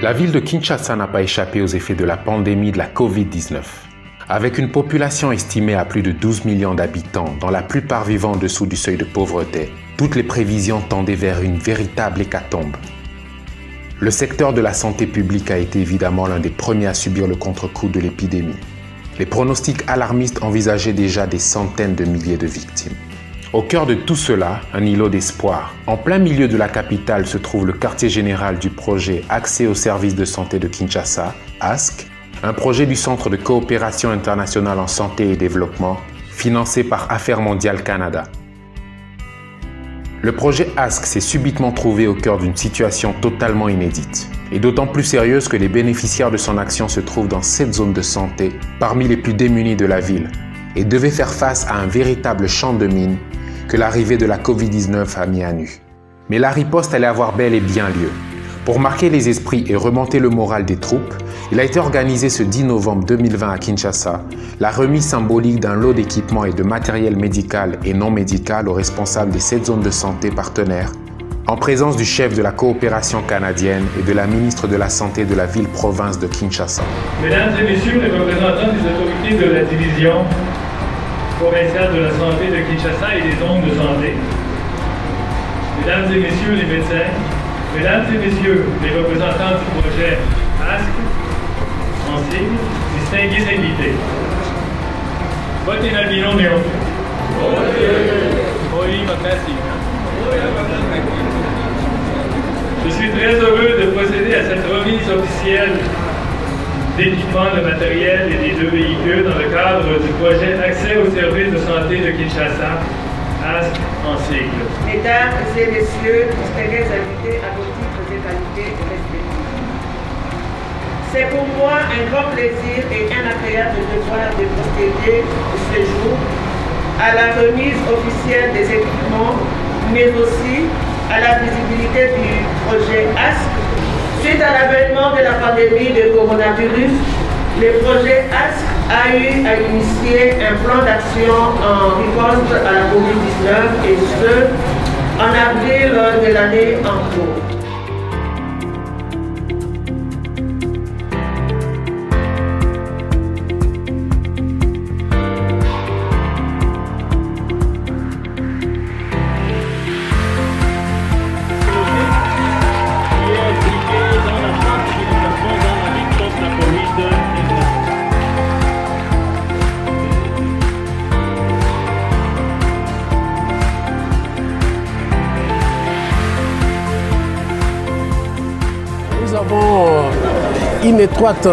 La ville de Kinshasa n'a pas échappé aux effets de la pandémie de la Covid-19. Avec une population estimée à plus de 12 millions d'habitants, dont la plupart vivant en dessous du seuil de pauvreté, toutes les prévisions tendaient vers une véritable hécatombe. Le secteur de la santé publique a été évidemment l'un des premiers à subir le contre-coup de l'épidémie. Les pronostics alarmistes envisageaient déjà des centaines de milliers de victimes. Au cœur de tout cela, un îlot d'espoir. En plein milieu de la capitale se trouve le quartier général du projet Accès aux services de santé de Kinshasa, ASC, un projet du Centre de coopération internationale en santé et développement, financé par Affaires mondiales Canada. Le projet ASC s'est subitement trouvé au cœur d'une situation totalement inédite, et d'autant plus sérieuse que les bénéficiaires de son action se trouvent dans 7 zones de santé, parmi les plus démunies de la ville, et devaient faire face à un véritable champ de mines que l'arrivée de la Covid-19 a mis à nu. Mais la riposte allait avoir bel et bien lieu. Pour marquer les esprits et remonter le moral des troupes, il a été organisé ce 10 novembre 2020 à Kinshasa la remise symbolique d'un lot d'équipements et de matériel médical et non médical aux responsables des 7 zones de santé partenaires, en présence du chef de la coopération canadienne et de la ministre de la Santé de la ville-province de Kinshasa. Mesdames et messieurs les représentants des autorités de la division provinciale de la santé de Kinshasa et des zones de santé, mesdames et messieurs les médecins, mesdames et messieurs les représentants du projet ASC, en signe, distingués invités. Votez dans le bilan, Néo. Oui, merci. Je suis très heureux de procéder à cette remise officielle d'équipements de matériel et des 2 véhicules dans le cadre du projet Accès aux services de santé de Kinshasa, ASC en sigle. Mesdames et messieurs, distingués invités à vos titres et qualités respectifs. C'est pour moi un grand plaisir et un agréable devoir de procéder ce jour à la remise officielle des équipements, mais aussi à la visibilité du projet ASC. Suite à l'avènement de la pandémie de coronavirus, le projet ASC a eu à initier un plan d'action en riposte à la COVID-19 et ce, en avril de l'année en cours. Nous avons une étroite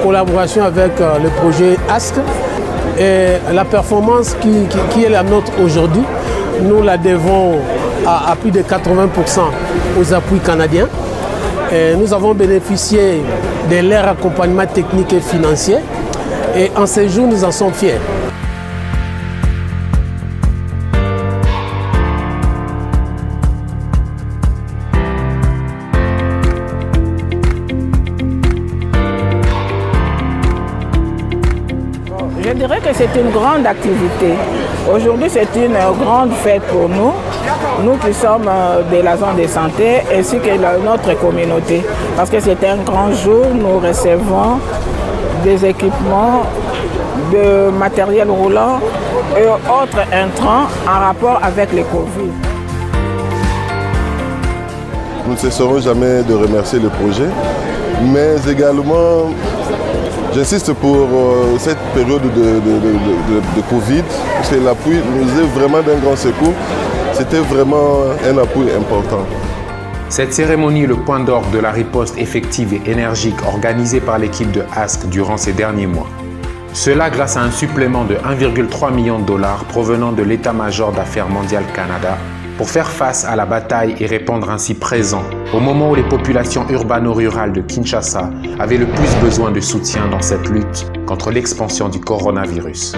collaboration avec le projet ASC et la performance qui est la nôtre aujourd'hui, nous la devons à plus de 80% aux appuis canadiens. Et nous avons bénéficié de leur accompagnement technique et financier et en ces jours nous en sommes fiers. Je dirais que c'est une grande activité. Aujourd'hui, c'est une grande fête pour nous, nous qui sommes de la zone de santé ainsi que notre communauté. Parce que c'est un grand jour, nous recevons des équipements, de matériel roulant et autres intrants en rapport avec le Covid. Nous ne cesserons jamais de remercier le projet, mais également j'insiste pour cette période de Covid, parce que l'appui nous est vraiment d'un grand secours. C'était vraiment un appui important. Cette cérémonie est le point d'orgue de la riposte effective et énergique organisée par l'équipe de ASC durant ces derniers mois. Cela grâce à un supplément de 1,3 million de dollars provenant de l'état-major d'Affaires mondiales Canada pour faire face à la bataille et répondre ainsi présent au moment où les populations urbano-rurales de Kinshasa avaient le plus besoin de soutien dans cette lutte contre l'expansion du coronavirus.